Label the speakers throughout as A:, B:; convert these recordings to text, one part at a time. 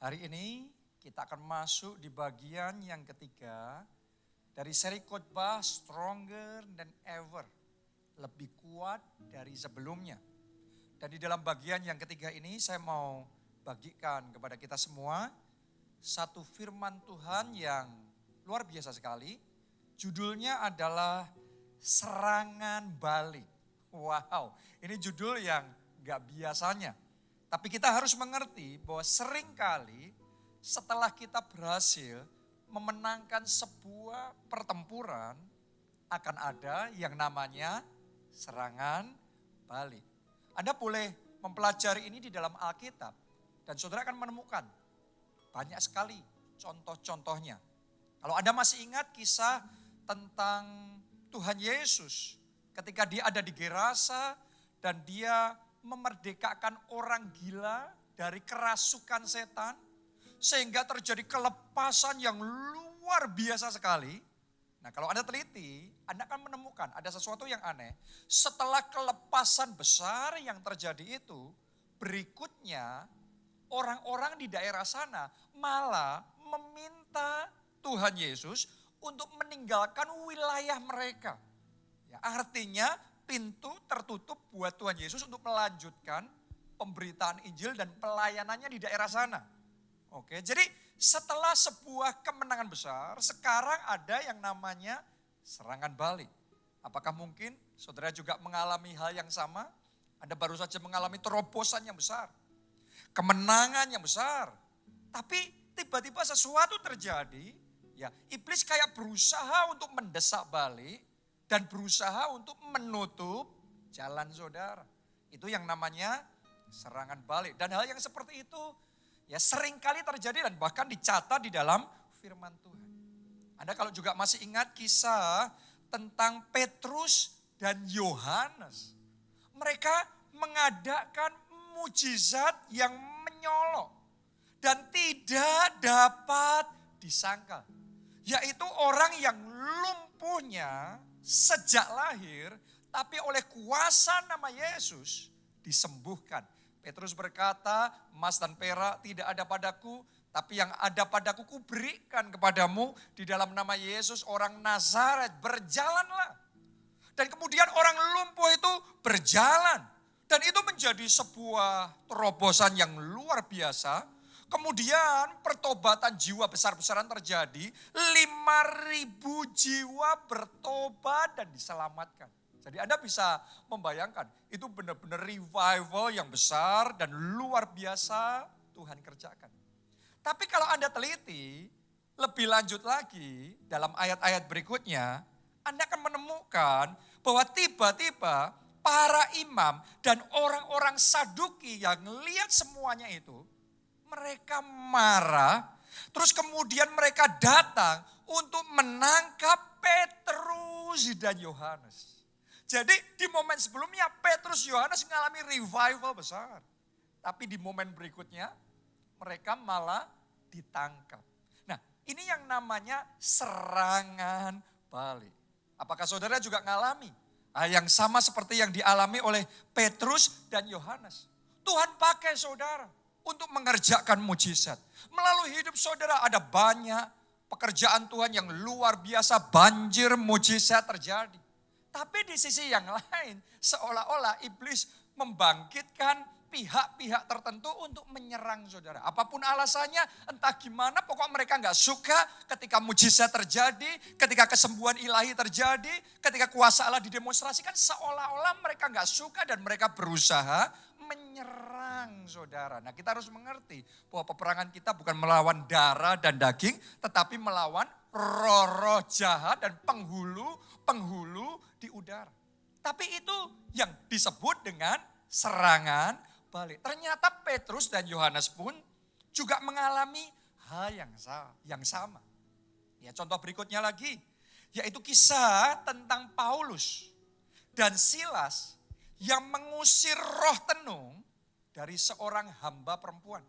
A: Hari ini kita akan masuk di bagian yang ketiga dari seri khotbah Stronger Than Ever. Lebih kuat dari sebelumnya. Dan di dalam bagian yang ketiga ini saya mau bagikan kepada kita semua satu firman Tuhan yang luar biasa sekali. Judulnya adalah serangan balik. Wow, ini judul yang gak biasanya. Tapi kita harus mengerti bahwa seringkali setelah kita berhasil memenangkan sebuah pertempuran, akan ada yang namanya serangan balik. Anda boleh mempelajari ini di dalam Alkitab dan saudara akan menemukan banyak sekali contoh-contohnya. Kalau Anda masih ingat kisah tentang Tuhan Yesus ketika dia ada di Gerasa dan dia memerdekakan orang gila dari kerasukan setan sehingga terjadi kelepasan yang luar biasa sekali. Nah, kalau Anda teliti, Anda akan menemukan ada sesuatu yang aneh. Setelah kelepasan besar yang terjadi itu, berikutnya orang-orang di daerah sana malah meminta Tuhan Yesus untuk meninggalkan wilayah mereka. Ya, artinya pintu tertutup buat Tuhan Yesus untuk melanjutkan pemberitaan Injil dan pelayanannya di daerah sana. Oke, jadi setelah sebuah kemenangan besar, sekarang ada yang namanya serangan balik. Apakah mungkin saudara juga mengalami hal yang sama? Anda baru saja mengalami terobosan yang besar, kemenangan yang besar. Tapi tiba-tiba sesuatu terjadi, ya iblis kayak berusaha untuk mendesak balik, dan berusaha untuk menutup jalan saudara. Itu yang namanya serangan balik. Dan hal yang seperti itu ya seringkali terjadi dan bahkan dicatat di dalam firman Tuhan. Anda kalau juga masih ingat kisah tentang Petrus dan Yohanes. Mereka mengadakan mujizat yang menyolok dan tidak dapat disangkal. Yaitu orang yang lumpuhnya sejak lahir, tapi oleh kuasa nama Yesus disembuhkan. Petrus berkata, emas dan perak tidak ada padaku, tapi yang ada padaku kuberikan kepadamu. Di dalam nama Yesus orang Nazaret, berjalanlah. Dan kemudian orang lumpuh itu berjalan. Dan itu menjadi sebuah terobosan yang luar biasa. Kemudian pertobatan jiwa besar-besaran terjadi, 5.000 jiwa bertobat dan diselamatkan. Jadi Anda bisa membayangkan, itu benar-benar revival yang besar dan luar biasa Tuhan kerjakan. Tapi kalau Anda teliti, lebih lanjut lagi dalam ayat-ayat berikutnya, Anda akan menemukan bahwa tiba-tiba para imam dan orang-orang Saduki yang lihat semuanya itu, mereka marah, terus kemudian mereka datang untuk menangkap Petrus dan Yohanes. Jadi di momen sebelumnya Petrus Yohanes mengalami revival besar. Tapi di momen berikutnya mereka malah ditangkap. Nah, ini yang namanya serangan balik. Apakah saudara juga mengalami hal yang sama seperti yang dialami oleh Petrus dan Yohanes? Tuhan pakai saudara untuk mengerjakan mujizat. Melalui hidup saudara ada banyak pekerjaan Tuhan yang luar biasa, banjir mujizat terjadi. Tapi di sisi yang lain seolah-olah iblis membangkitkan pihak-pihak tertentu untuk menyerang saudara. Apapun alasannya, entah gimana, pokok mereka gak suka ketika mujizat terjadi, ketika kesembuhan ilahi terjadi, ketika kuasa Allah didemonstrasikan, seolah-olah mereka gak suka dan mereka berusaha menyerang saudara. Nah, kita harus mengerti bahwa peperangan kita bukan melawan darah dan daging, tetapi melawan roh-roh jahat dan penghulu di udara. Tapi itu yang disebut dengan serangan balik. Ternyata Petrus dan Yohanes pun juga mengalami hal yang sama. Ya, contoh berikutnya lagi, yaitu kisah tentang Paulus dan Silas yang mengusir roh tenung dari seorang hamba perempuan.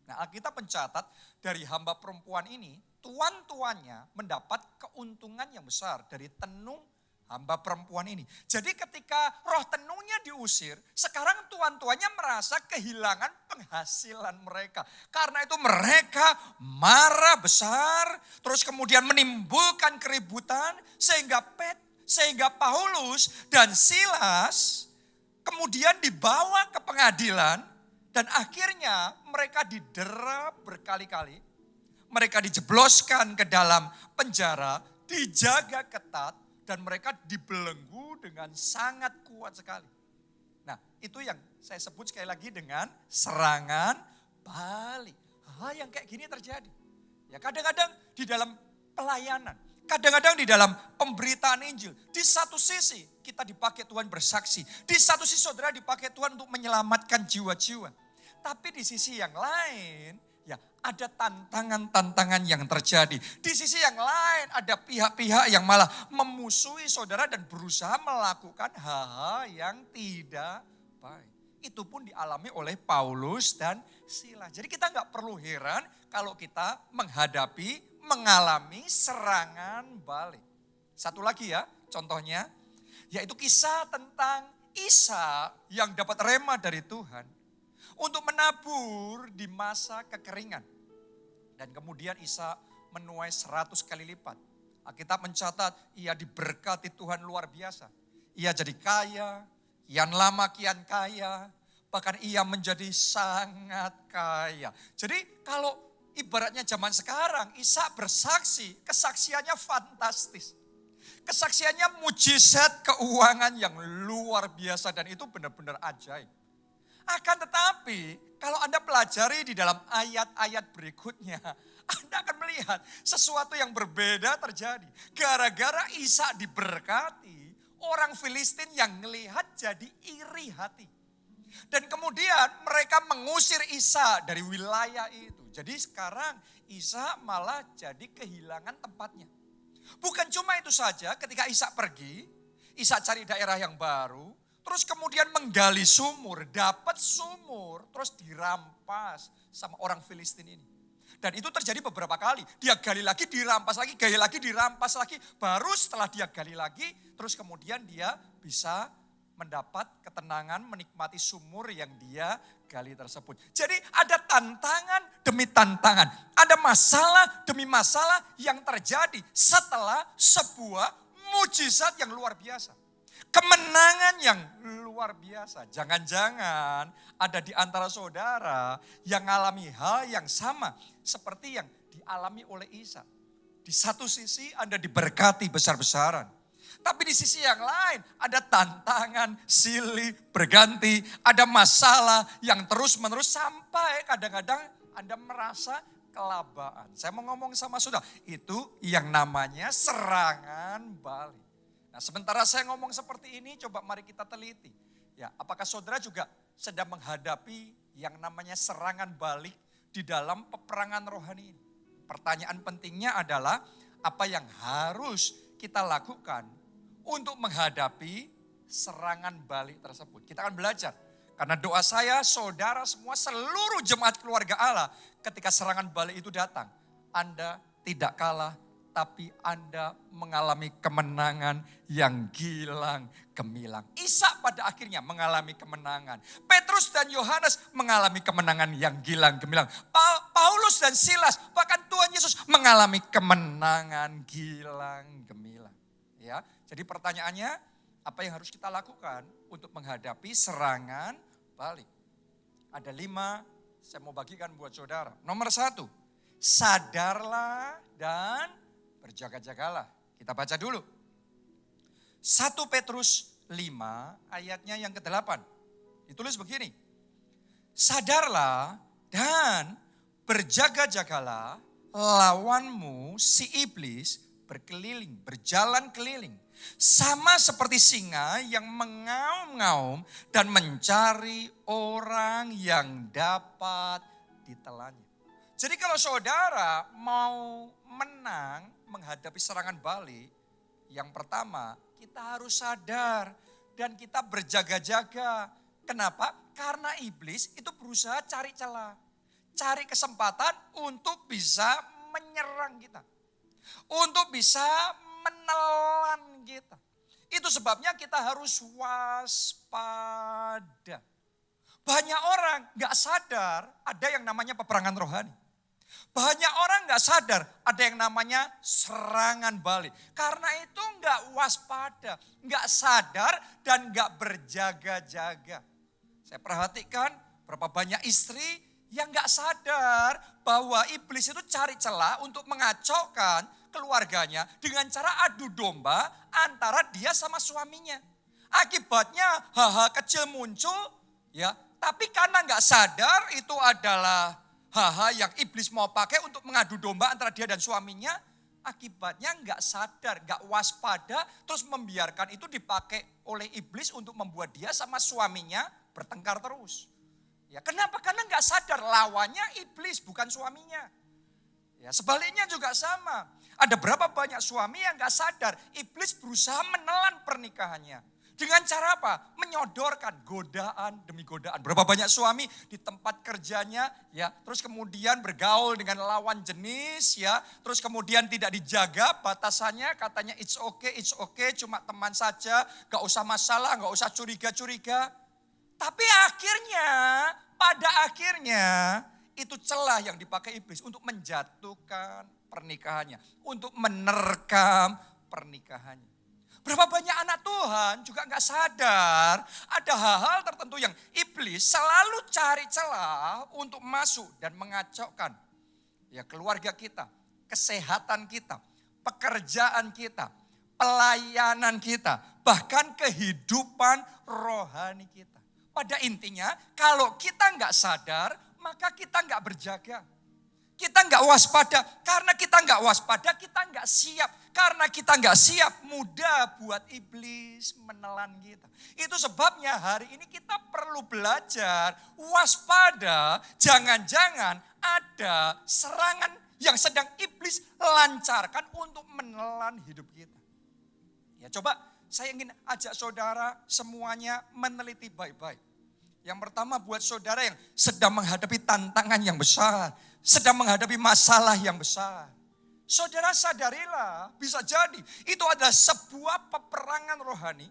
A: Nah, Alkitab mencatat dari hamba perempuan ini, tuan-tuannya mendapat keuntungan yang besar dari tenung hamba perempuan ini. Jadi ketika roh tenungnya diusir, sekarang tuan-tuannya merasa kehilangan penghasilan mereka. Karena itu mereka marah besar, terus kemudian menimbulkan keributan, sehingga Paulus dan Silas kemudian dibawa ke pengadilan dan akhirnya mereka didera berkali-kali. Mereka dijebloskan ke dalam penjara, dijaga ketat, dan mereka dibelenggu dengan sangat kuat sekali. Nah, itu yang saya sebut sekali lagi dengan serangan balik. Hal yang kayak gini terjadi. Ya, kadang-kadang di dalam pelayanan, kadang-kadang di dalam pemberitaan Injil. Di satu sisi kita dipakai Tuhan bersaksi. Di satu sisi saudara dipakai Tuhan untuk menyelamatkan jiwa-jiwa. Tapi di sisi yang lain, ya ada tantangan-tantangan yang terjadi. Di sisi yang lain ada pihak-pihak yang malah memusuhi saudara dan berusaha melakukan hal-hal yang tidak baik. Itu pun dialami oleh Paulus dan Silas. Jadi kita nggak perlu heran kalau kita mengalami serangan balik. Satu lagi ya contohnya, yaitu kisah tentang Isa yang dapat rema dari Tuhan untuk menabur di masa kekeringan. Dan kemudian Isa menuai 100 kali lipat. Alkitab mencatat ia diberkati Tuhan luar biasa. Ia jadi kaya, kian lama kian kaya, bahkan ia menjadi sangat kaya. Jadi kalau ibaratnya zaman sekarang, Isa bersaksi, kesaksiannya fantastis. Kesaksiannya mujizat keuangan yang luar biasa dan itu benar-benar ajaib. Akan tetapi kalau Anda pelajari di dalam ayat-ayat berikutnya, Anda akan melihat sesuatu yang berbeda terjadi. Gara-gara Isa diberkati, orang Filistin yang melihat jadi iri hati. Dan kemudian mereka mengusir Isa dari wilayah itu. Jadi sekarang Isa malah jadi kehilangan tempatnya. Bukan cuma itu saja, ketika Isa pergi, Isa cari daerah yang baru, terus kemudian menggali sumur, dapat sumur, terus dirampas sama orang Filistin ini. Dan itu terjadi beberapa kali. Dia gali lagi, dirampas lagi, gali lagi, dirampas lagi. Baru setelah dia gali lagi, terus kemudian dia bisa mendapat ketenangan, menikmati sumur yang dia gali tersebut. Jadi ada tantangan demi tantangan. Ada masalah demi masalah yang terjadi setelah sebuah mujizat yang luar biasa. Kemenangan yang luar biasa. Jangan-jangan ada di antara saudara yang mengalami hal yang sama seperti yang dialami oleh Isa. Di satu sisi Anda diberkati besar-besaran. Tapi di sisi yang lain ada tantangan silih berganti. Ada masalah yang terus-menerus sampai kadang-kadang Anda merasa kelabaan. Saya mau ngomong sama saudara, itu yang namanya serangan balik. Nah, sementara saya ngomong seperti ini, coba mari kita teliti. Ya, apakah saudara juga sedang menghadapi yang namanya serangan balik di dalam peperangan rohani ini? Pertanyaan pentingnya adalah apa yang harus kita lakukan untuk menghadapi serangan balik tersebut. Kita akan belajar. Karena doa saya, saudara semua, seluruh jemaat keluarga Allah, ketika serangan balik itu datang, Anda tidak kalah, tapi Anda mengalami kemenangan yang gilang gemilang. Isa pada akhirnya mengalami kemenangan. Petrus dan Yohanes mengalami kemenangan yang gilang gemilang. Paulus dan Silas, bahkan Tuhan Yesus mengalami kemenangan gilang gemilang. Ya, jadi pertanyaannya, apa yang harus kita lakukan untuk menghadapi serangan balik? Ada 5, saya mau bagikan buat saudara. Nomor 1, sadarlah dan berjaga-jagalah. Kita baca dulu. 1 Petrus 5 ayatnya yang ke-8. Ditulis begini. Sadarlah dan berjaga-jagalah, lawanmu si iblis berjalan keliling. Sama seperti singa yang mengaum-ngaum dan mencari orang yang dapat ditelannya. Jadi kalau saudara mau menang menghadapi serangan balik, yang pertama kita harus sadar dan kita berjaga-jaga. Kenapa? Karena iblis itu berusaha cari celah, cari kesempatan untuk bisa menyerang kita, untuk bisa menelan kita. Itu sebabnya kita harus waspada. Banyak orang gak sadar ada yang namanya peperangan rohani. Banyak orang gak sadar ada yang namanya serangan balik. Karena itu gak waspada, gak sadar dan gak berjaga-jaga. Saya perhatikan berapa banyak istri yang gak sadar bahwa iblis itu cari celah untuk mengacaukan keluarganya dengan cara adu domba antara dia sama suaminya. Akibatnya hal-hal kecil muncul, ya. Tapi karena nggak sadar itu adalah hal-hal yang iblis mau pakai untuk mengadu domba antara dia dan suaminya. Akibatnya nggak sadar, nggak waspada, terus membiarkan itu dipakai oleh iblis untuk membuat dia sama suaminya bertengkar terus. Ya, kenapa? Karena nggak sadar lawannya iblis bukan suaminya. Ya, sebaliknya juga sama. Ada berapa banyak suami yang gak sadar iblis berusaha menelan pernikahannya. Dengan cara apa? Menyodorkan godaan demi godaan. Berapa banyak suami di tempat kerjanya ya, terus kemudian bergaul dengan lawan jenis ya, terus kemudian tidak dijaga batasannya, katanya it's okay, cuma teman saja, gak usah masalah, gak usah curiga-curiga. Tapi pada akhirnya itu celah yang dipakai iblis untuk menjatuhkan pernikahannya, untuk menerkam pernikahannya. Berapa banyak anak Tuhan juga gak sadar ada hal-hal tertentu yang iblis selalu cari celah untuk masuk dan mengacaukan ya keluarga kita, kesehatan kita, pekerjaan kita, pelayanan kita, bahkan kehidupan rohani kita. Pada intinya kalau kita gak sadar, maka kita gak berjaga. Kita gak waspada. Karena kita gak waspada, kita gak siap. Karena kita gak siap, mudah buat iblis menelan kita. Itu sebabnya hari ini kita perlu belajar waspada. Jangan-jangan ada serangan yang sedang iblis lancarkan untuk menelan hidup kita. Ya coba saya ingin ajak saudara semuanya meneliti baik-baik. Yang pertama buat saudara yang sedang menghadapi tantangan yang besar, sedang menghadapi masalah yang besar. Saudara sadarilah, bisa jadi itu adalah sebuah peperangan rohani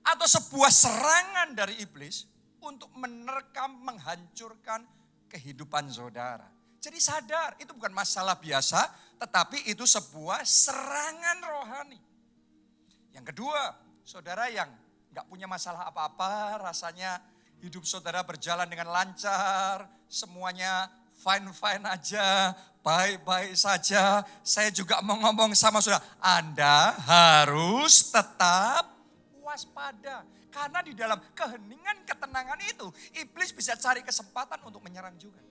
A: atau sebuah serangan dari iblis untuk menerkam, menghancurkan kehidupan saudara. Jadi sadar, itu bukan masalah biasa, tetapi itu sebuah serangan rohani. Yang kedua, saudara yang gak punya masalah apa-apa, rasanya hidup saudara berjalan dengan lancar, semuanya fine-fine aja, baik-baik saja. Saya juga mau ngomong sama saudara, Anda harus tetap waspada. Karena di dalam keheningan ketenangan itu, iblis bisa cari kesempatan untuk menyerang juga.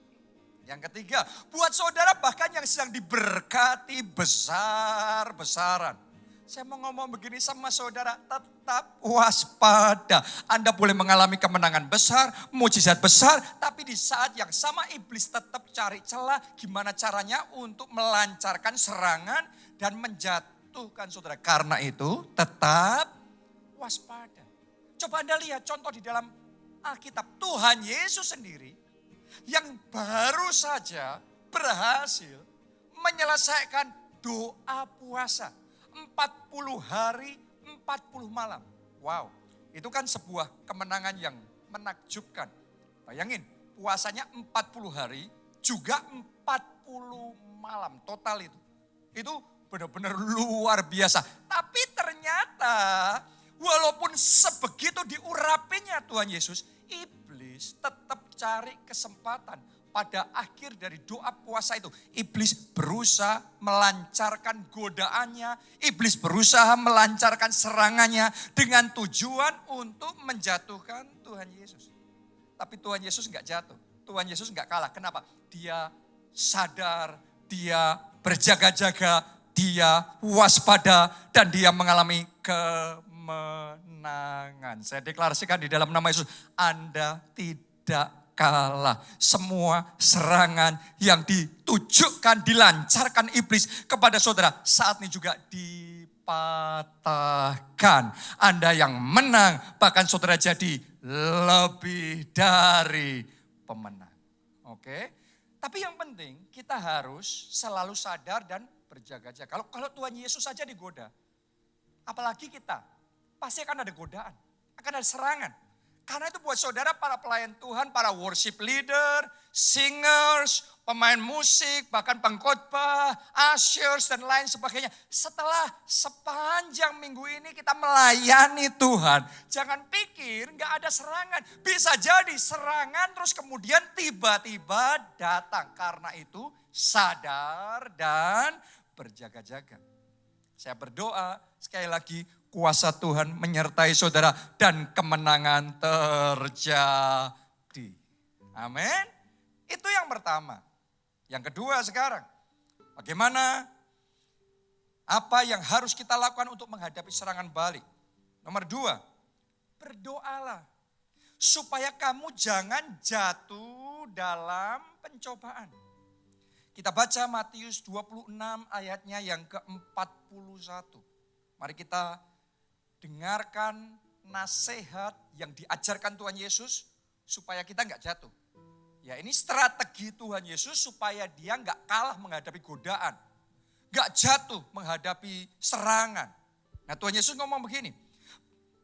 A: Yang ketiga, buat saudara bahkan yang sedang diberkati besar-besaran. Saya mau ngomong begini sama saudara, tetap waspada. Anda boleh mengalami kemenangan besar, mujizat besar, tapi di saat yang sama iblis tetap cari celah gimana caranya untuk melancarkan serangan dan menjatuhkan saudara. Karena itu tetap waspada. Coba Anda lihat contoh di dalam Alkitab, Tuhan Yesus sendiri yang baru saja berhasil menyelesaikan doa puasa. 40 hari, 40 malam. Wow, itu kan sebuah kemenangan yang menakjubkan. Bayangin, puasanya 40 hari, juga 40 malam total itu. Itu benar-benar luar biasa. Tapi ternyata walaupun sebegitu diurapinya Tuhan Yesus, iblis tetap cari kesempatan. Pada akhir dari doa puasa itu, iblis berusaha melancarkan godaannya, iblis berusaha melancarkan serangannya dengan tujuan untuk menjatuhkan Tuhan Yesus. Tapi Tuhan Yesus enggak jatuh, Tuhan Yesus enggak kalah. Kenapa? Dia sadar, dia berjaga-jaga, dia waspada, dan dia mengalami kemenangan. Saya deklarasikan di dalam nama Yesus, Anda tidak kalah. Semua serangan yang ditujukan, dilancarkan iblis kepada saudara saat ini juga dipatahkan. Anda yang menang, bahkan saudara jadi lebih dari pemenang. Oke? Tapi yang penting kita harus selalu sadar dan berjaga-jaga. Kalau Tuhan Yesus saja digoda, apalagi kita. pasti akan ada godaan, akan ada serangan. Karena itu buat saudara para pelayan Tuhan, para worship leader, singers, pemain musik, bahkan pengkhotbah, ushers dan lain sebagainya. Setelah sepanjang minggu ini kita melayani Tuhan, jangan pikir nggak ada serangan. Bisa jadi serangan terus kemudian tiba-tiba datang. Karena itu sadar dan berjaga-jaga. Saya berdoa sekali lagi, kuasa Tuhan menyertai saudara dan kemenangan terjadi. Amin. Itu yang pertama. Yang kedua sekarang, bagaimana apa yang harus kita lakukan untuk menghadapi serangan balik? Nomor 2, berdoalah supaya kamu jangan jatuh dalam pencobaan. Kita baca Matius 26 ayatnya yang ke-41. Mari kita dengarkan nasihat yang diajarkan Tuhan Yesus supaya kita enggak jatuh. Ya, ini strategi Tuhan Yesus supaya dia enggak kalah menghadapi godaan. Enggak jatuh menghadapi serangan. Nah, Tuhan Yesus ngomong begini.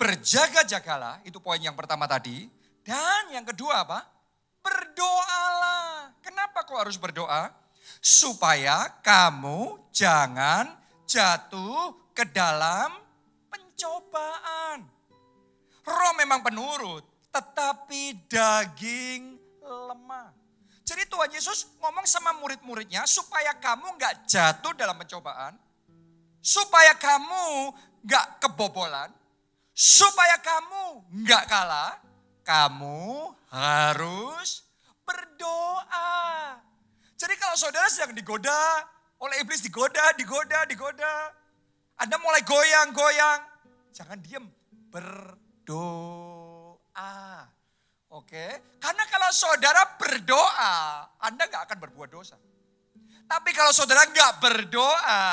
A: Berjaga-jagalah, itu poin yang pertama tadi. Dan yang kedua apa? Berdoalah. Kenapa kok harus berdoa? Supaya kamu jangan jatuh ke dalam pencobaan. Roh memang penurut, tetapi daging lemah. Jadi Tuhan Yesus ngomong sama murid-muridnya supaya kamu gak jatuh dalam pencobaan. Supaya kamu gak kebobolan. Supaya kamu gak kalah. Kamu harus berdoa. Jadi kalau saudara sedang digoda oleh iblis, digoda. Anda mulai goyang-goyang. Jangan diam, berdoa. Oke, karena kalau saudara berdoa, Anda gak akan berbuat dosa. Tapi kalau saudara gak berdoa,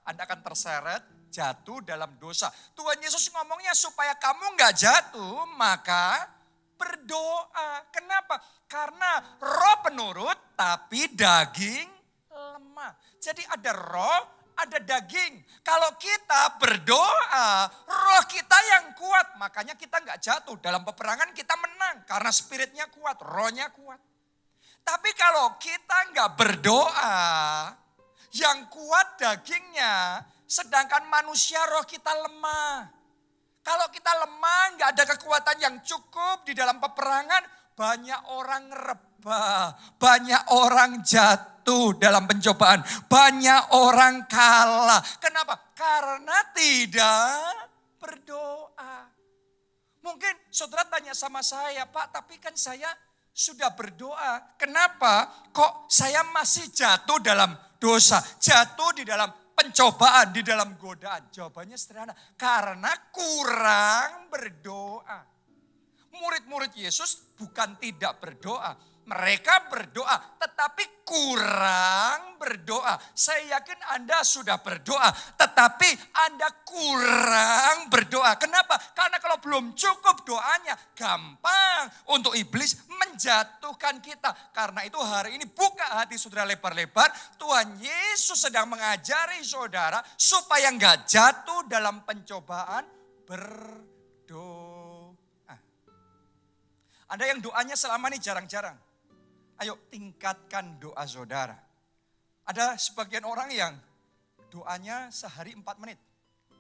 A: Anda akan terseret, jatuh dalam dosa. Tuhan Yesus ngomongnya supaya kamu gak jatuh, maka berdoa. Kenapa? Karena roh penurut tapi daging lemah. Jadi ada roh, ada daging. Kalau kita berdoa, roh kita yang kuat. Makanya kita nggak jatuh. Dalam peperangan kita menang. Karena spiritnya kuat, rohnya kuat. Tapi kalau kita nggak berdoa, yang kuat dagingnya, sedangkan manusia roh kita lemah. Kalau kita lemah, nggak ada kekuatan yang cukup di dalam peperangan, banyak orang rebah, banyak orang jatuh dalam pencobaan, banyak orang kalah. Kenapa? Karena tidak berdoa. Mungkin saudara tanya sama saya, Pak, tapi kan saya sudah berdoa. Kenapa kok saya masih jatuh dalam dosa, jatuh di dalam pencobaan, di dalam godaan? Jawabannya sederhana, karena kurang berdoa. Murid-murid Yesus bukan tidak berdoa. Mereka berdoa tetapi kurang berdoa. Saya yakin Anda sudah berdoa tetapi Anda kurang berdoa. Kenapa? Karena kalau belum cukup doanya gampang untuk iblis menjatuhkan kita. Karena itu hari ini buka hati saudara lebar-lebar. Tuhan Yesus sedang mengajari saudara supaya enggak jatuh dalam pencobaan, berdoa. Ada yang doanya selama ini jarang-jarang. Ayo tingkatkan doa saudara. Ada sebagian orang yang doanya sehari 4 menit.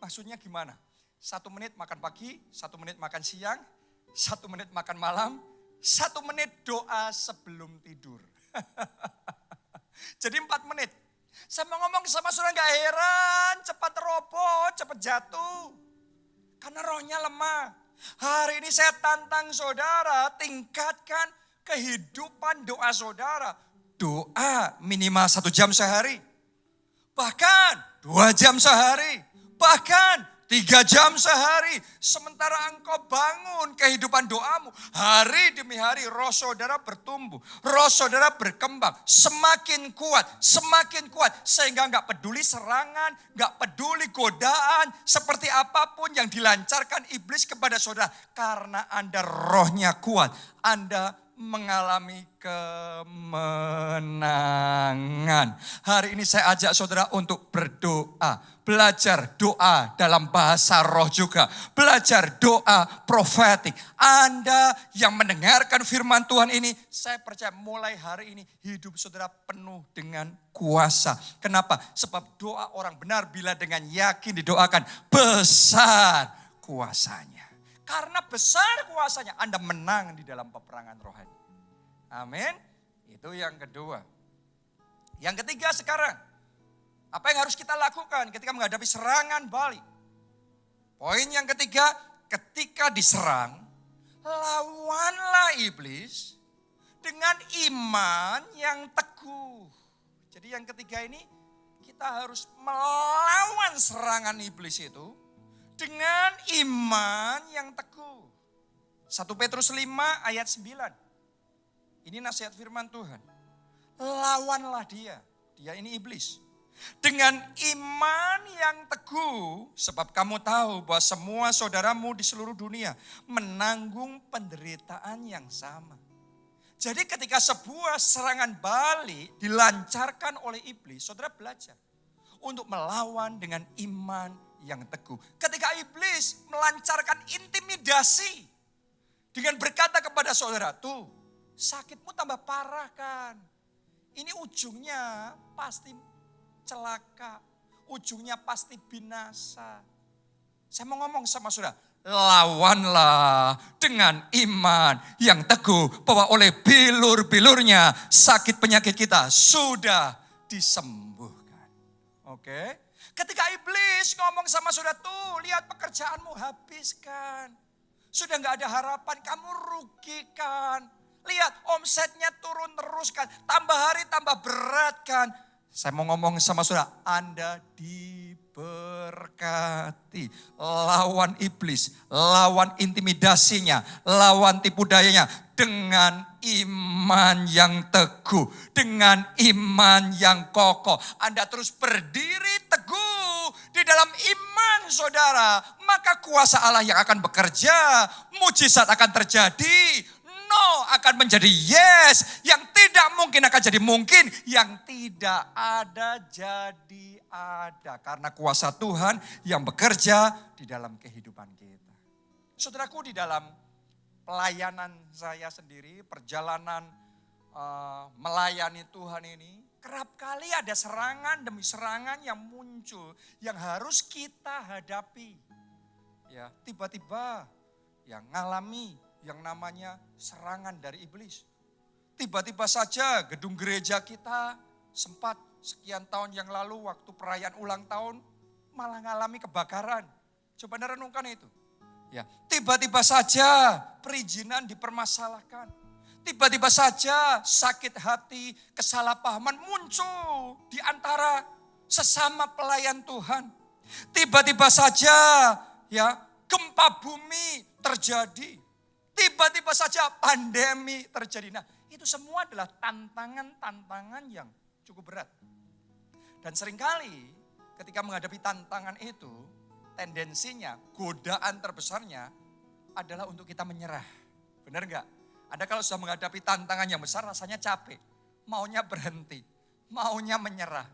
A: Maksudnya gimana? 1 menit makan pagi, 1 menit makan siang, 1 menit makan malam, 1 menit doa sebelum tidur. Jadi 4 menit. Saya mau ngomong sama saudara gak heran, cepat roboh, cepat jatuh. Karena rohnya lemah. Hari ini saya tantang saudara, tingkatkan kehidupan doa saudara. Doa minimal 1 jam sehari. Bahkan 2 jam sehari. Bahkan 3 jam sehari. Sementara engkau bangun kehidupan doamu. Hari demi hari roh saudara bertumbuh. Roh saudara berkembang. Semakin kuat. Semakin kuat. Sehingga gak peduli serangan. Gak peduli godaan. Seperti apapun yang dilancarkan iblis kepada saudara. Karena Anda rohnya kuat. Anda mengalami kemenangan. Hari ini saya ajak saudara untuk berdoa. Belajar doa dalam bahasa roh juga. Belajar doa profetik. Anda yang mendengarkan firman Tuhan ini, saya percaya mulai hari ini hidup saudara penuh dengan kuasa. Kenapa? Sebab doa orang benar bila dengan yakin didoakan, besar kuasanya. Karena besar kuasanya, Anda menang di dalam peperangan rohani. Amin. Itu yang kedua. Yang ketiga sekarang, apa yang harus kita lakukan ketika menghadapi serangan balik? Poin yang ketiga, ketika diserang, lawanlah iblis dengan iman yang teguh. Jadi yang ketiga ini, kita harus melawan serangan iblis itu dengan iman yang teguh. 1 Petrus 5 ayat 9. Ini nasihat firman Tuhan. Lawanlah dia. Dia ini iblis. Dengan iman yang teguh. Sebab kamu tahu bahwa semua saudaramu di seluruh dunia menanggung penderitaan yang sama. Jadi ketika sebuah serangan balik dilancarkan oleh iblis, saudara belajar untuk melawan dengan iman yang teguh. Ketika iblis melancarkan intimidasi dengan berkata kepada saudara, tuh sakitmu tambah parah kan. Ini ujungnya pasti celaka. Ujungnya pasti binasa. Saya mau ngomong sama saudara, lawanlah dengan iman yang teguh bahwa oleh bilur-bilurnya sakit penyakit kita sudah disembuhkan. Oke? Ketika iblis ngomong sama saudara, tuh lihat pekerjaanmu habiskan. Sudah gak ada harapan, kamu rugikan. Lihat omsetnya turun terus kan, tambah hari tambah berat kan. Saya mau ngomong sama saudara, Anda diberkati. Lawan iblis, lawan intimidasinya, lawan tipu dayanya dengan iman yang teguh, dengan iman yang kokoh. Anda terus berdiri teguh di dalam iman saudara, maka kuasa Allah yang akan bekerja, mujizat akan terjadi. No akan menjadi yes, yang tidak mungkin akan jadi mungkin, yang tidak ada jadi ada. Karena kuasa Tuhan yang bekerja di dalam kehidupan kita. Saudaraku, di dalam pelayanan saya sendiri, perjalanan melayani Tuhan ini, kerap kali ada serangan demi serangan yang muncul, yang harus kita hadapi. Ya, tiba-tiba yang ngalami yang namanya serangan dari iblis. Tiba-tiba saja gedung gereja kita sempat sekian tahun yang lalu waktu perayaan ulang tahun malah ngalami kebakaran. Coba Anda renungkan itu. Ya, tiba-tiba saja perizinan dipermasalahkan. Tiba-tiba saja sakit hati, kesalahpahaman muncul di antara sesama pelayan Tuhan. Tiba-tiba saja ya gempa bumi terjadi. Tiba-tiba saja pandemi terjadi. Nah, itu semua adalah tantangan-tantangan yang cukup berat. Dan seringkali ketika menghadapi tantangan itu, tendensinya, godaan terbesarnya adalah untuk kita menyerah. Benar enggak? Anda kalau sudah menghadapi tantangan yang besar rasanya capek. Maunya berhenti, maunya menyerah.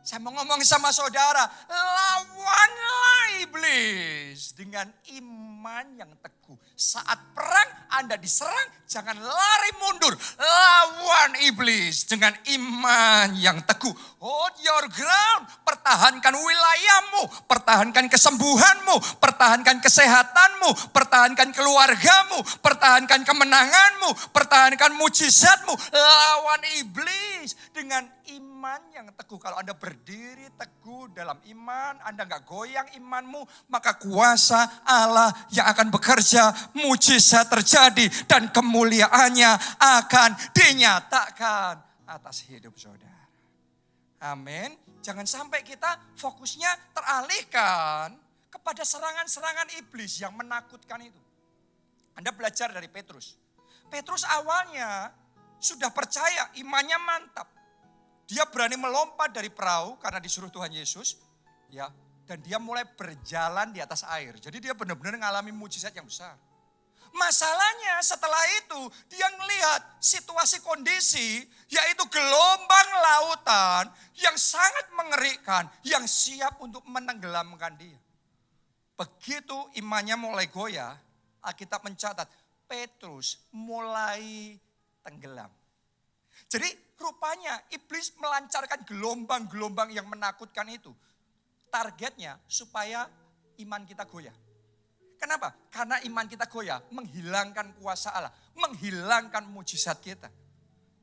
A: Saya mau ngomong sama saudara, lawanlah iblis dengan iman yang teguh. Saat perang Anda diserang, jangan lari mundur. Lawan iblis dengan iman yang teguh. Hold your ground, pertahankan wilayahmu, pertahankan kesembuhanmu, pertahankan kesehatanmu, pertahankan keluargamu, pertahankan kemenanganmu, pertahankan mujizatmu. Lawan iblis dengan iman yang teguh. Kalau Anda berdiri teguh dalam iman, Anda gak goyang imanmu, maka kuasa Allah yang akan bekerja, mujizat terjadi, dan kemuliaannya akan dinyatakan atas hidup saudara. Amin. Jangan sampai kita fokusnya teralihkan kepada serangan-serangan iblis yang menakutkan itu. Anda belajar dari Petrus. Petrus awalnya sudah percaya, imannya mantap. Dia berani melompat dari perahu karena disuruh Tuhan Yesus, ya, dan dia mulai berjalan di atas air. Jadi dia benar-benar mengalami mujizat yang besar. Masalahnya setelah itu dia melihat situasi kondisi yaitu gelombang lautan yang sangat mengerikan yang siap untuk menenggelamkan dia. Begitu imannya mulai goyah, Alkitab mencatat Petrus mulai tenggelam. Jadi rupanya iblis melancarkan gelombang-gelombang yang menakutkan itu. Targetnya supaya iman kita goyah. Kenapa? Karena iman kita goyah, menghilangkan kuasa Allah, menghilangkan mujizat kita.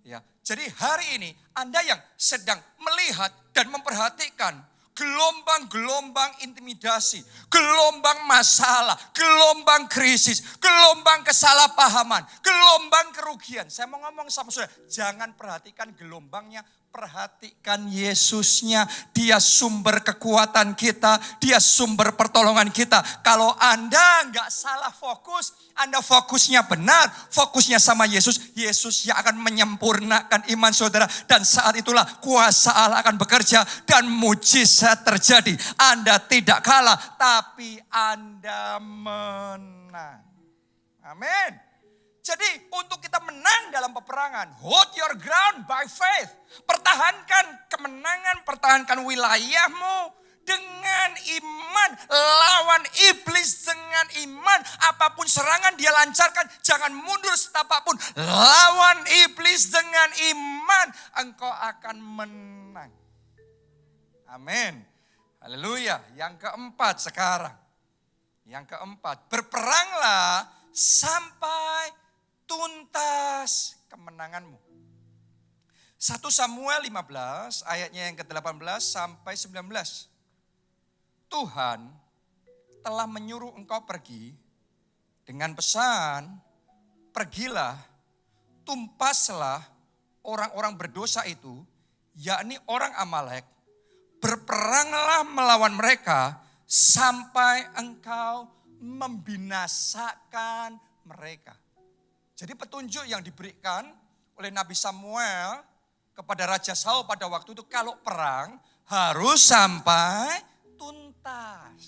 A: Ya, jadi hari ini Anda yang sedang melihat dan memperhatikan gelombang-gelombang intimidasi, gelombang masalah, gelombang krisis, gelombang kesalahpahaman, gelombang kerugian. Saya mau ngomong sama saudara, jangan perhatikan gelombangnya, perhatikan Yesusnya. Dia sumber kekuatan kita, dia sumber pertolongan kita. Kalau Anda nggak salah fokus, Anda fokusnya benar, fokusnya sama Yesus, Yesus yang akan menyempurnakan iman saudara. Dan saat itulah kuasa Allah akan bekerja dan mujizat terjadi. Anda tidak kalah, tapi Anda menang. Amin. Jadi untuk kita menang dalam peperangan, hold your ground by faith. Pertahankan kemenangan, pertahankan wilayahmu dengan iman. Lawan iblis dengan iman. Apapun serangan dia lancarkan, jangan mundur setapak pun. Lawan iblis dengan iman, engkau akan menang. Amin. Haleluya. Yang keempat sekarang. Yang keempat, berperanglah sampai tuntas kemenanganmu. 1 Samuel 15 ayatnya yang ke-18 sampai 19. Tuhan telah menyuruh engkau pergi dengan pesan, pergilah, tumpaslah orang-orang berdosa itu, yakni orang Amalek, berperanglah melawan mereka sampai engkau membinasakan mereka. Jadi petunjuk yang diberikan oleh Nabi Samuel kepada Raja Saul pada waktu itu, kalau perang harus sampai tuntas.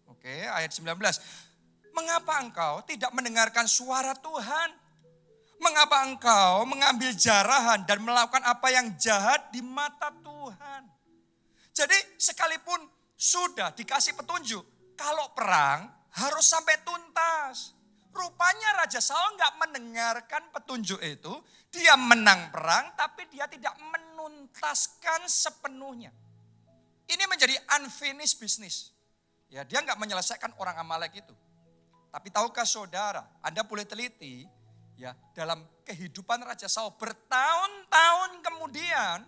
A: Oke, ayat 19. Mengapa engkau tidak mendengarkan suara Tuhan? Mengapa engkau mengambil jarahan dan melakukan apa yang jahat di mata Tuhan? Jadi sekalipun sudah dikasih petunjuk, kalau perang harus sampai tuntas. Rupanya Raja Saul nggak mendengarkan petunjuk itu. Dia menang perang tapi dia tidak menuntaskan sepenuhnya. Ini menjadi unfinished business. Ya, dia nggak menyelesaikan orang Amalek itu. Tapi tahukah saudara, Anda boleh teliti ya, dalam kehidupan Raja Saul bertahun-tahun kemudian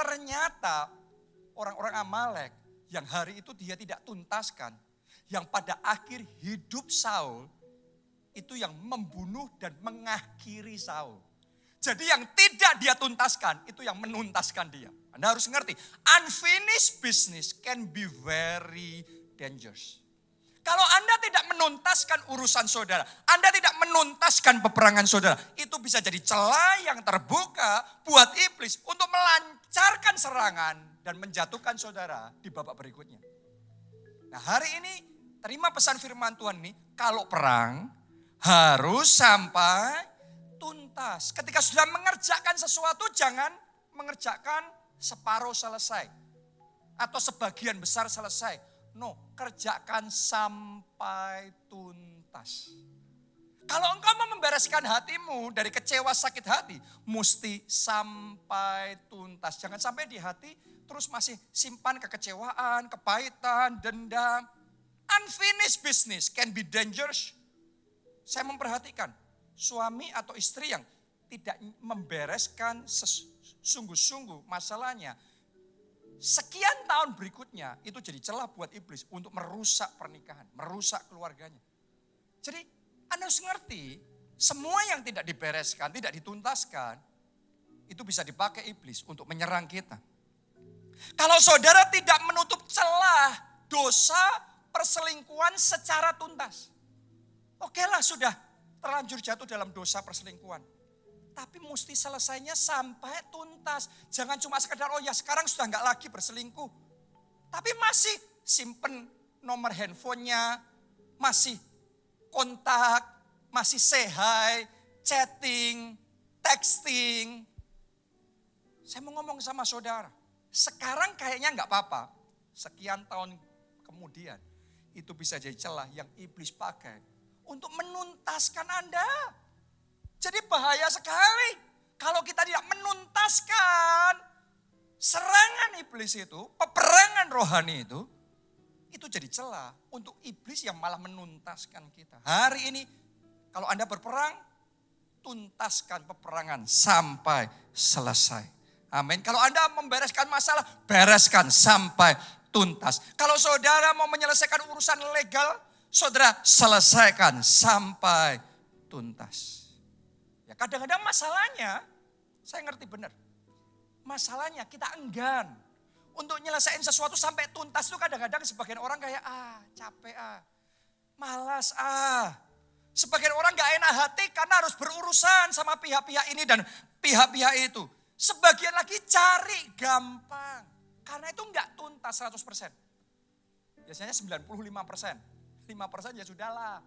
A: ternyata orang-orang Amalek yang hari itu dia tidak tuntaskan, yang pada akhir hidup Saul itu yang membunuh dan mengakhiri Saul. Jadi yang tidak dia tuntaskan itu yang menuntaskan dia. Anda harus ngerti, unfinished business can be very dangerous. Kalau Anda tidak menuntaskan urusan saudara, Anda tidak menuntaskan peperangan saudara, itu bisa jadi celah yang terbuka buat iblis untuk melancarkan serangan dan menjatuhkan saudara di babak berikutnya. Nah, hari ini terima pesan firman Tuhan ini, kalau perang harus sampai tuntas. Ketika sudah mengerjakan sesuatu, jangan mengerjakan separuh selesai atau sebagian besar selesai. No, kerjakan sampai tuntas. Kalau engkau mau membereskan hatimu dari kecewa sakit hati, mesti sampai tuntas. Jangan sampai di hati terus masih simpan kekecewaan, kepahitan, dendam. Unfinished business can be dangerous. Saya memperhatikan suami atau istri yang tidak membereskan sungguh-sungguh masalahnya, sekian tahun berikutnya itu jadi celah buat iblis untuk merusak pernikahan, merusak keluarganya. Jadi Anda harus ngerti, semua yang tidak dibereskan, tidak dituntaskan, itu bisa dipakai iblis untuk menyerang kita. Kalau saudara tidak menutup celah dosa perselingkuhan secara tuntas, okelah sudah terlanjur jatuh dalam dosa perselingkuhan. Tapi mesti selesainya sampai tuntas. Jangan cuma sekedar, oh ya sekarang sudah enggak lagi berselingkuh. Tapi masih simpen nomor handphonenya, masih kontak, masih say hi, chatting, texting. Saya mau ngomong sama saudara, sekarang kayaknya nggak apa-apa. Sekian tahun kemudian, itu bisa jadi celah yang iblis pakai untuk menuntaskan Anda. Jadi bahaya sekali kalau kita tidak menuntaskan serangan iblis itu, peperangan rohani itu jadi celah untuk iblis yang malah menuntaskan kita. Hari ini kalau Anda berperang, tuntaskan peperangan sampai selesai. Amin. Kalau Anda membereskan masalah, bereskan sampai tuntas. Kalau saudara mau menyelesaikan urusan legal, saudara selesaikan sampai tuntas. Ya kadang-kadang masalahnya, saya ngerti benar. Masalahnya kita enggan untuk nyelesain sesuatu sampai tuntas itu kadang-kadang sebagian orang kayak capek malas Sebagian orang gak enak hati karena harus berurusan sama pihak-pihak ini dan pihak-pihak itu. Sebagian lagi cari gampang. Karena itu gak tuntas 100%. Biasanya 95%. 5% ya sudahlah.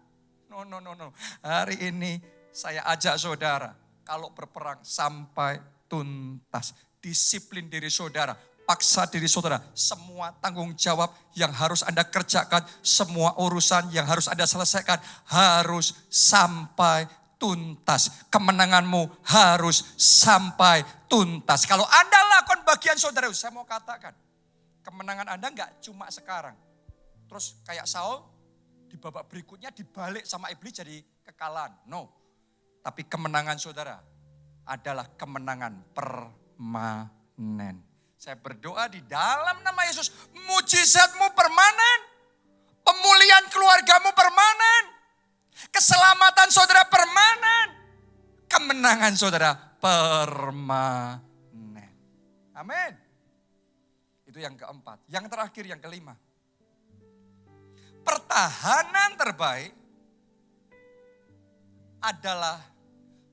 A: No. Hari ini saya ajak saudara. Kalau berperang sampai tuntas. Disiplin diri saudara. Paksa diri saudara. Semua tanggung jawab yang harus Anda kerjakan. Semua urusan yang harus Anda selesaikan. Harus sampai tuntas. Kemenanganmu harus sampai tuntas. Kalau Anda lakukan bagian saudara, saya mau katakan. Kemenangan Anda enggak cuma sekarang. Terus kayak Saul, di babak berikutnya dibalik sama iblis jadi kekalahan. No. Tapi kemenangan saudara adalah kemenangan permanen. Saya berdoa di dalam nama Yesus, mujizatmu permanen. Pemulihan keluargamu permanen. Keselamatan saudara permanen. Kemenangan saudara permanen. Amin. Itu yang keempat. Yang terakhir, yang kelima. Pertahanan terbaik adalah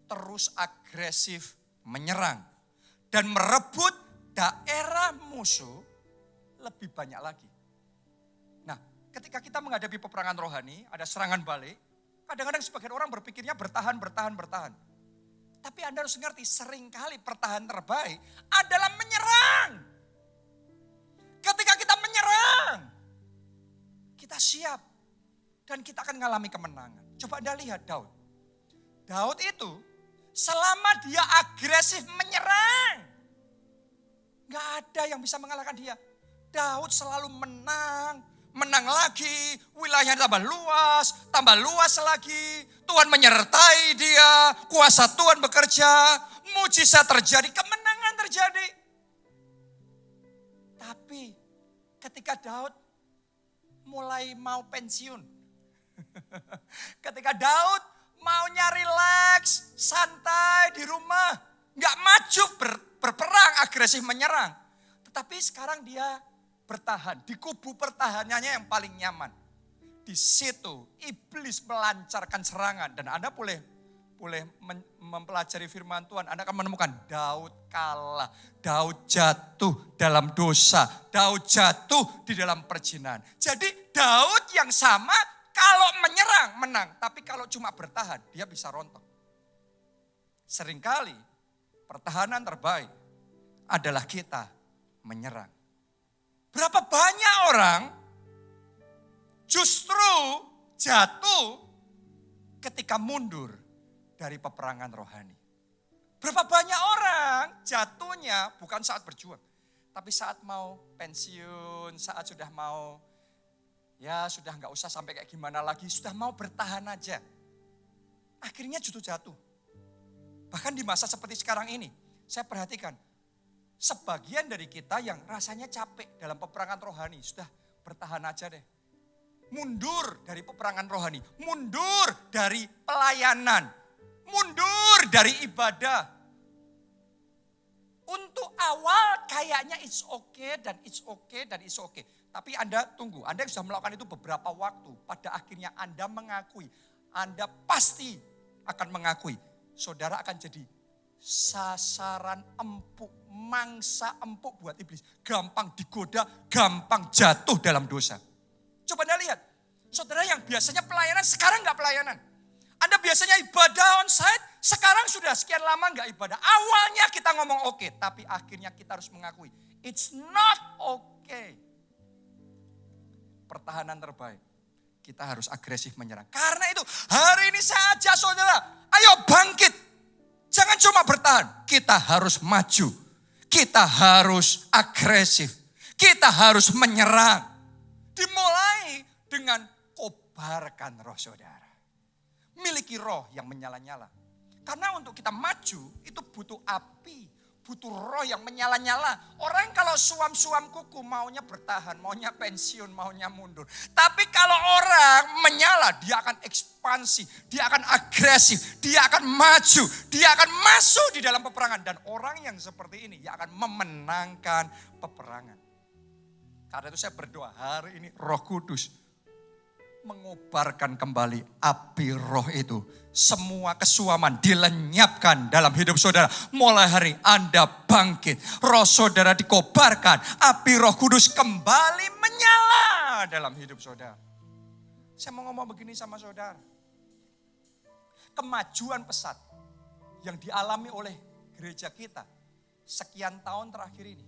A: terus agresif menyerang. Dan merebut daerah musuh lebih banyak lagi. Nah, ketika kita menghadapi peperangan rohani, ada serangan balik. Kadang-kadang sebagian orang berpikirnya bertahan. Tapi Anda harus mengerti, seringkali pertahanan terbaik adalah menyerang. Ketika kita menyerang, kita siap. Dan kita akan mengalami kemenangan. Coba Anda lihat Daud. Daud itu selama dia agresif menyerang, gak ada yang bisa mengalahkan dia. Daud selalu menang lagi, wilayahnya tambah luas lagi. Tuhan menyertai dia, kuasa Tuhan bekerja, mujizat terjadi, kemenangan terjadi. Tapi ketika Daud mulai mau pensiun, ketika Daud mau nyari relax, santai di rumah, gak maju berperang, agresif menyerang. Tetapi sekarang dia bertahan, di kubu pertahanannya yang paling nyaman. Di situ iblis melancarkan serangan dan Anda boleh mempelajari firman Tuhan. Anda akan menemukan Daud kalah, Daud jatuh dalam dosa, Daud jatuh di dalam perzinahan. Jadi Daud yang sama kalau menyerang menang, tapi kalau cuma bertahan dia bisa rontok. Seringkali pertahanan terbaik adalah kita menyerang. Berapa banyak orang justru jatuh ketika mundur dari peperangan rohani. Berapa banyak orang jatuhnya bukan saat berjuang, tapi saat mau pensiun, saat sudah mau, ya sudah gak usah sampai kayak gimana lagi, sudah mau bertahan aja. Akhirnya justru jatuh. Bahkan di masa seperti sekarang ini, saya perhatikan, sebagian dari kita yang rasanya capek dalam peperangan rohani, sudah bertahan aja deh. Mundur dari peperangan rohani, mundur dari pelayanan, mundur dari ibadah. Untuk awal kayaknya it's okay dan it's okay dan it's okay. Tapi Anda tunggu, Anda yang sudah melakukan itu beberapa waktu, pada akhirnya Anda mengakui, Anda pasti akan mengakui, saudara akan jadi sasaran empuk, mangsa empuk buat iblis. Gampang digoda, gampang jatuh dalam dosa. Coba Anda lihat, Saudara yang biasanya pelayanan, sekarang nggak pelayanan. Anda biasanya ibadah onsite, sekarang sudah sekian lama nggak ibadah. Awalnya kita ngomong oke, tapi akhirnya kita harus mengakui, it's not okay. Pertahanan terbaik, kita harus agresif menyerang. Karena itu, hari ini saya ajak saudara, ayo bangkit. Jangan cuma bertahan, kita harus maju. Kita harus agresif. Kita harus menyerang. Dimulai dengan kobarkan roh saudara. Miliki roh yang menyala-nyala. Karena untuk kita maju itu butuh api. Butuh roh yang menyala-nyala. Orang kalau suam-suam kuku maunya bertahan, maunya pensiun, maunya mundur. Tapi kalau orang menyala, dia akan ekspansi, dia akan agresif, dia akan maju, dia akan masuk di dalam peperangan. Dan orang yang seperti ini, dia akan memenangkan peperangan. Karena itu saya berdoa hari ini Roh Kudus mengobarkan kembali api roh itu. Semua kesuaman dilenyapkan dalam hidup saudara. Mulai hari Anda bangkit. Roh saudara dikobarkan. Api Roh Kudus kembali menyala dalam hidup saudara. Saya mau ngomong begini sama saudara. Kemajuan pesat yang dialami oleh gereja kita sekian tahun terakhir ini.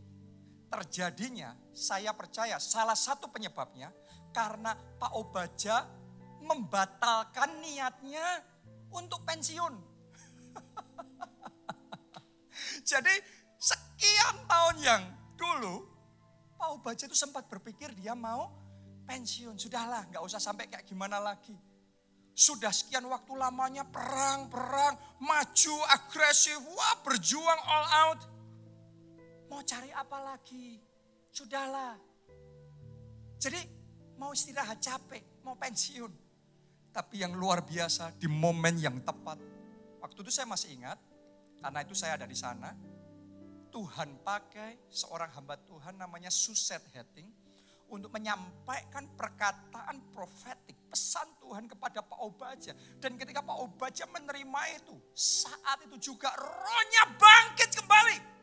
A: Terjadinya, saya percaya salah satu penyebabnya karena Pak Obaja membatalkan niatnya untuk pensiun. Jadi sekian tahun yang dulu Pak Obaja itu sempat berpikir dia mau pensiun. Sudahlah, gak usah sampai kayak gimana lagi. Sudah sekian waktu lamanya perang, maju, agresif, wah berjuang all out. Mau cari apa lagi? Sudahlah. Jadi mau istirahat capek, mau pensiun. Tapi yang luar biasa di momen yang tepat. Waktu itu saya masih ingat, karena itu saya ada di sana. Tuhan pakai seorang hamba Tuhan namanya Suset Hetting untuk menyampaikan perkataan profetik, pesan Tuhan kepada Pak Obaja. Dan ketika Pak Obaja menerima itu, saat itu juga rohnya bangkit kembali.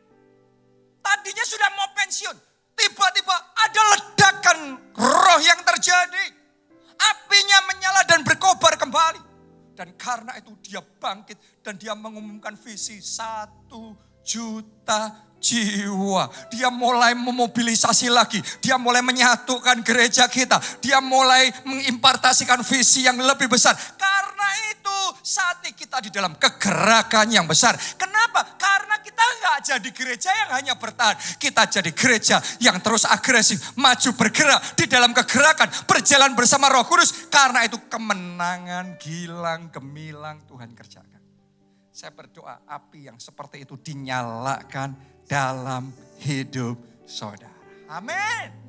A: Tadinya sudah mau pensiun, tiba-tiba ada ledakan roh yang terjadi. Apinya menyala dan berkobar kembali. Dan karena itu dia bangkit dan dia mengumumkan visi 1 juta jiwa. Dia mulai memobilisasi lagi. Dia mulai menyatukan gereja kita. Dia mulai mengimpartasikan visi yang lebih besar. Karena itu saat ini kita di dalam kegerakan yang besar. Kenapa? Karena kita nggak jadi gereja yang hanya bertahan. Kita jadi gereja yang terus agresif. Maju bergerak di dalam kegerakan. Berjalan bersama Roh Kudus. Karena itu kemenangan gilang gemilang Tuhan kerjakan. Saya berdoa api yang seperti itu dinyalakan dalam hidup saudara. Amin.